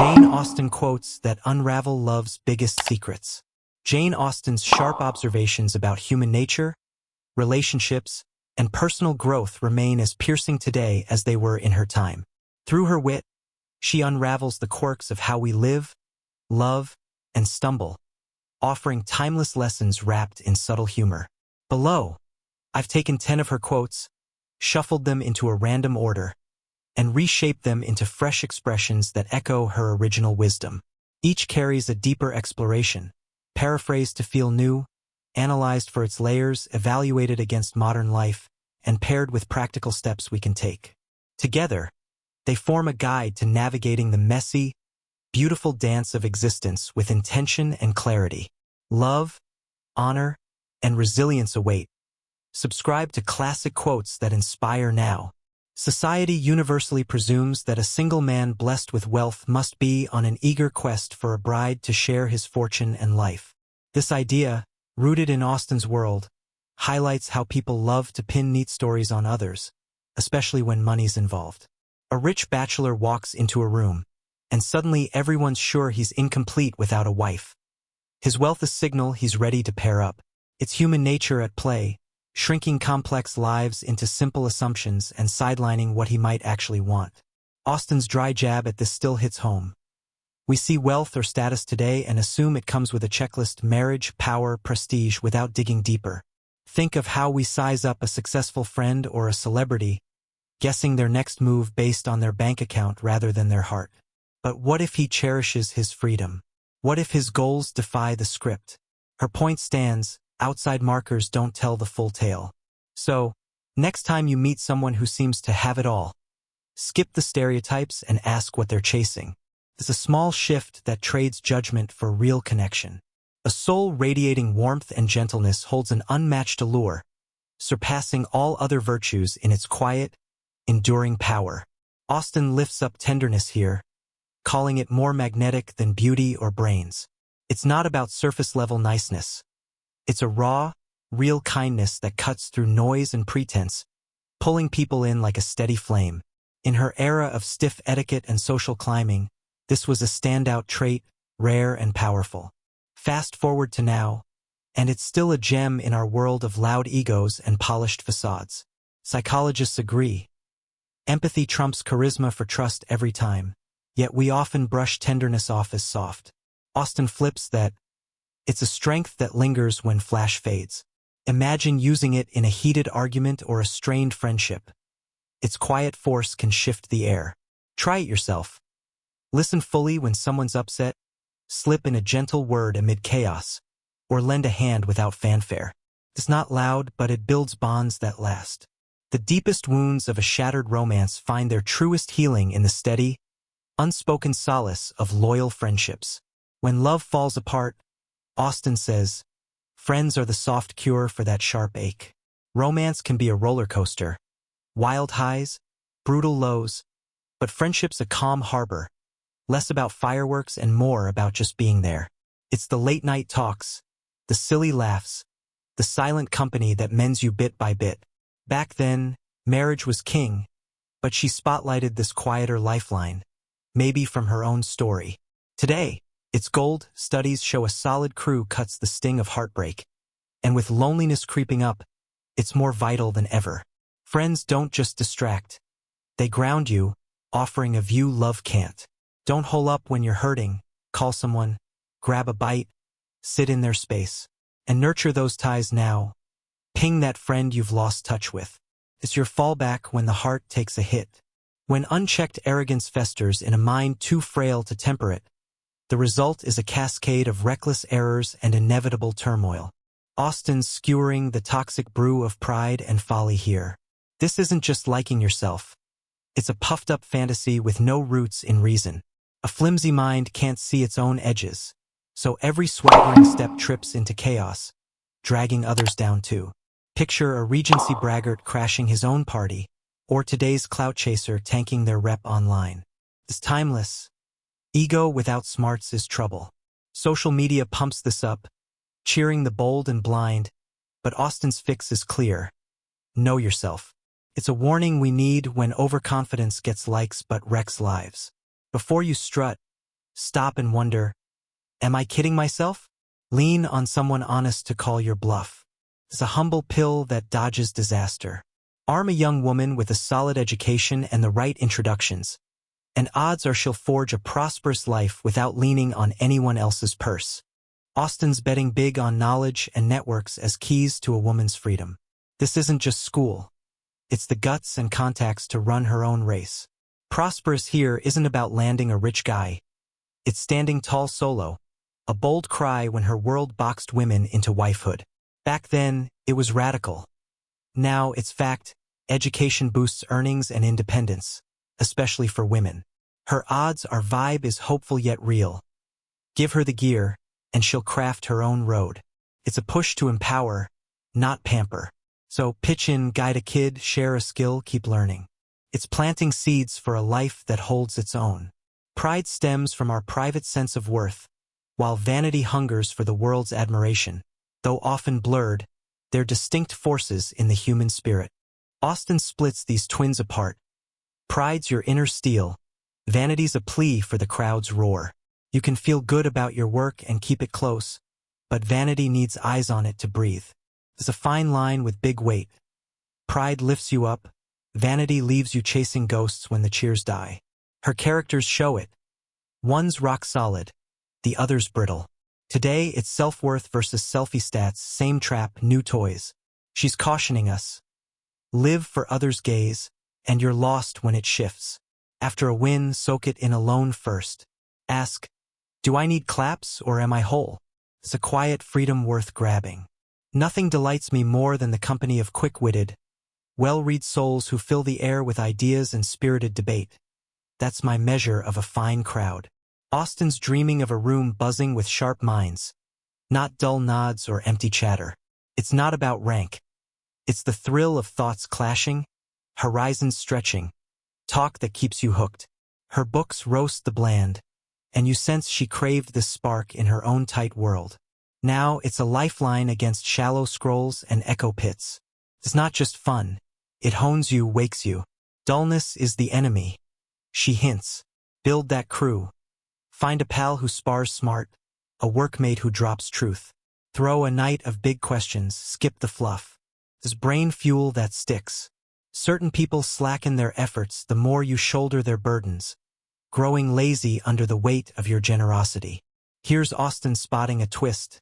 Jane Austen quotes that unravel love's biggest secrets. Jane Austen's sharp observations about human nature, relationships, and personal growth remain as piercing today as they were in her time. Through her wit, she unravels the quirks of how we live, love, and stumble, offering timeless lessons wrapped in subtle humor. Below, I've taken 10 of her quotes, shuffled them into a random order, and reshaped them into fresh expressions that echo her original wisdom. Each carries a deeper exploration, paraphrased to feel new, analyzed for its layers, evaluated against modern life, and paired with practical steps we can take. Together, they form a guide to navigating the messy, beautiful dance of existence with intention and clarity. Love, honor, and resilience await. Subscribe to classic quotes that inspire now. Society universally presumes that a single man blessed with wealth must be on an eager quest for a bride to share his fortune and life. This idea, rooted in Austen's world, highlights how people love to pin neat stories on others, especially when money's involved. A rich bachelor walks into a room, and suddenly everyone's sure he's incomplete without a wife. His wealth a signal he's ready to pair up. It's human nature at play, shrinking complex lives into simple assumptions and sidelining what he might actually want. Austen's dry jab at this still hits home. We see wealth or status today and assume it comes with a checklist: marriage, power, prestige, without digging deeper. Think of how we size up a successful friend or a celebrity, guessing their next move based on their bank account rather than their heart. But what if he cherishes his freedom? What if his goals defy the script? Her point stands: outside markers don't tell the full tale. So, next time you meet someone who seems to have it all, skip the stereotypes and ask what they're chasing. It's a small shift that trades judgment for real connection. A soul radiating warmth and gentleness holds an unmatched allure, surpassing all other virtues in its quiet, enduring power. Austen lifts up tenderness here, calling it more magnetic than beauty or brains. It's not about surface-level niceness. It's a raw, real kindness that cuts through noise and pretense, pulling people in like a steady flame. In her era of stiff etiquette and social climbing, this was a standout trait, rare and powerful. Fast forward to now, and it's still a gem in our world of loud egos and polished facades. Psychologists agree. Empathy trumps charisma for trust every time, yet we often brush tenderness off as soft. Austen flips that. It's a strength that lingers when flash fades. Imagine using it in a heated argument or a strained friendship. Its quiet force can shift the air. Try it yourself. Listen fully when someone's upset, slip in a gentle word amid chaos, or lend a hand without fanfare. It's not loud, but it builds bonds that last. The deepest wounds of a shattered romance find their truest healing in the steady, unspoken solace of loyal friendships. When love falls apart, Austen says, friends are the soft cure for that sharp ache. Romance can be a roller coaster, wild highs, brutal lows, but friendship's a calm harbor, less about fireworks and more about just being there. It's the late-night talks, the silly laughs, the silent company that mends you bit by bit. Back then, marriage was king, but she spotlighted this quieter lifeline, maybe from her own story. Today, it's gold. Studies show a solid crew cuts the sting of heartbreak, and with loneliness creeping up, it's more vital than ever. Friends don't just distract. They ground you, offering a view love can't. Don't hole up when you're hurting. Call someone, grab a bite, sit in their space, and nurture those ties now. Ping that friend you've lost touch with. It's your fallback when the heart takes a hit. When unchecked arrogance festers in a mind too frail to temper it, the result is a cascade of reckless errors and inevitable turmoil. Austen's skewering the toxic brew of pride and folly here. This isn't just liking yourself. It's a puffed-up fantasy with no roots in reason. A flimsy mind can't see its own edges, so every swaggering step trips into chaos, dragging others down too. Picture a Regency braggart crashing his own party, or today's clout chaser tanking their rep online. It's timeless. Ego without smarts is trouble. Social media pumps this up, cheering the bold and blind, but Austen's fix is clear. Know yourself. It's a warning we need when overconfidence gets likes but wrecks lives. Before you strut, Stop and wonder, am I kidding myself? Lean on someone honest to call your bluff. It's a humble pill that dodges disaster. Arm a young woman with a solid education and the right introductions, and odds are she'll forge a prosperous life without leaning on anyone else's purse. Austen's betting big on knowledge and networks as keys to a woman's freedom. This isn't just school. It's the guts and contacts to run her own race. Prosperous here isn't about landing a rich guy. It's standing tall solo, a bold cry when her world boxed women into wifehood. Back then, it was radical. Now it's fact. Education boosts earnings and independence, especially for women. Her odds are vibe is hopeful yet real. Give her the gear, and she'll craft her own road. It's a push to empower, not pamper. So pitch in, guide a kid, share a skill, keep learning. It's planting seeds for a life that holds its own. Pride stems from our private sense of worth, while vanity hungers for the world's admiration. Though often blurred, they're distinct forces in the human spirit. Austen splits these twins apart. Pride's your inner steel. Vanity's a plea for the crowd's roar. You can feel good about your work and keep it close, but vanity needs eyes on it to breathe. There's a fine line with big weight. Pride lifts you up. Vanity leaves you chasing ghosts when the cheers die. Her characters show it. One's rock solid, the other's brittle. Today, it's self-worth versus selfie stats, same trap, new toys. She's cautioning us. Live for others' gaze, and you're lost when it shifts. After a win, soak it in alone first. Ask, do I need claps or am I whole? It's a quiet freedom worth grabbing. Nothing delights me more than the company of quick-witted, well-read souls who fill the air with ideas and spirited debate. That's my measure of a fine crowd. Austen's dreaming of a room buzzing with sharp minds, not dull nods or empty chatter. It's not about rank. It's the thrill of thoughts clashing, horizons stretching, talk that keeps you hooked. Her books roast the bland, and you sense she craved this spark in her own tight world. Now it's a lifeline against shallow scrolls and echo pits. It's not just fun. It hones you, wakes you. Dullness is the enemy. She hints. Build that crew. Find a pal who spars smart, a workmate who drops truth. Throw a night of big questions, skip the fluff. There's brain fuel that sticks. Certain people slacken their efforts the more you shoulder their burdens, growing lazy under the weight of your generosity. Here's Austen spotting a twist.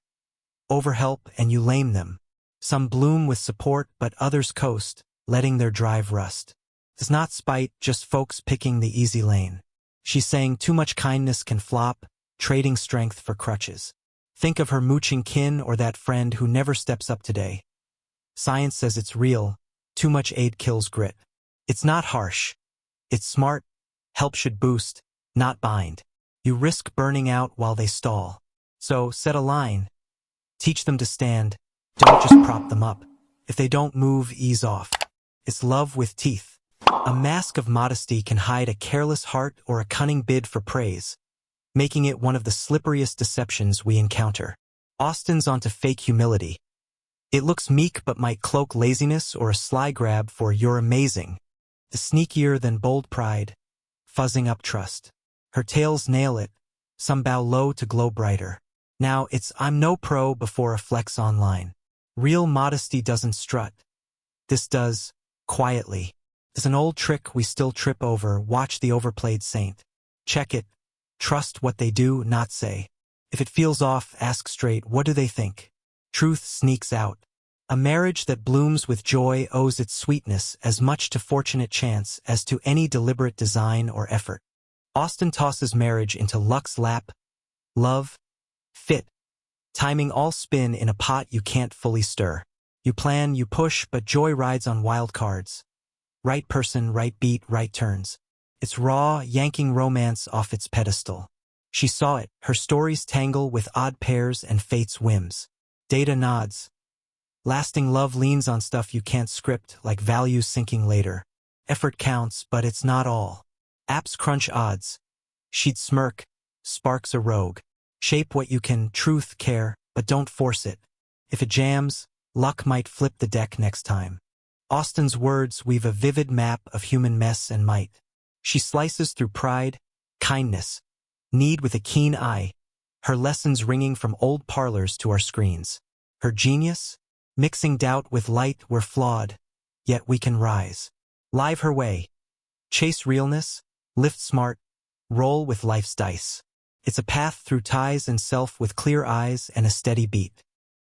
Overhelp and you lame them. Some bloom with support but others coast, letting their drive rust. It's not spite, just folks picking the easy lane. She's saying too much kindness can flop, trading strength for crutches. Think of her mooching kin or that friend who never steps up today. Science says it's real. Too much aid kills grit. It's not harsh. It's smart. Help should boost, not bind. You risk burning out while they stall. So set a line. Teach them to stand. Don't just prop them up. If they don't move, ease off. It's love with teeth. A mask of modesty can hide a careless heart or a cunning bid for praise, making it one of the slipperiest deceptions we encounter. Austen's onto fake humility. It looks meek but might cloak laziness or a sly grab for "you're amazing." The sneakier than bold pride, fuzzing up trust. Her tales nail it. Some bow low to glow brighter. Now it's "I'm no pro" before a flex online. Real modesty doesn't strut. This does, quietly. It's an old trick we still trip over. Watch the overplayed saint. Check it. Trust what they do, not say. If it feels off, ask straight, what do they think? Truth sneaks out. A marriage that blooms with joy owes its sweetness as much to fortunate chance as to any deliberate design or effort. Austen tosses marriage into luck's lap. Love, fit, timing all spin in a pot you can't fully stir. You plan, you push, but joy rides on wild cards. Right person, right beat, right turns. It's raw, yanking romance off its pedestal. She saw it. Her stories tangle with odd pairs and fate's whims. Data nods. Lasting love leans on stuff you can't script, like values sinking later. Effort counts, but it's not all. Apps crunch odds. She'd smirk. Sparks a rogue. Shape what you can, truth, care, but don't force it. If it jams, luck might flip the deck next time. Austen's words weave a vivid map of human mess and might. She slices through pride, kindness, Need with a keen eye, her lessons ringing from old parlors to our screens. Her genius, mixing doubt with light, we're flawed, yet we can rise. Live her way, chase realness, lift smart, roll with life's dice. It's a path through ties and self with clear eyes and a steady beat.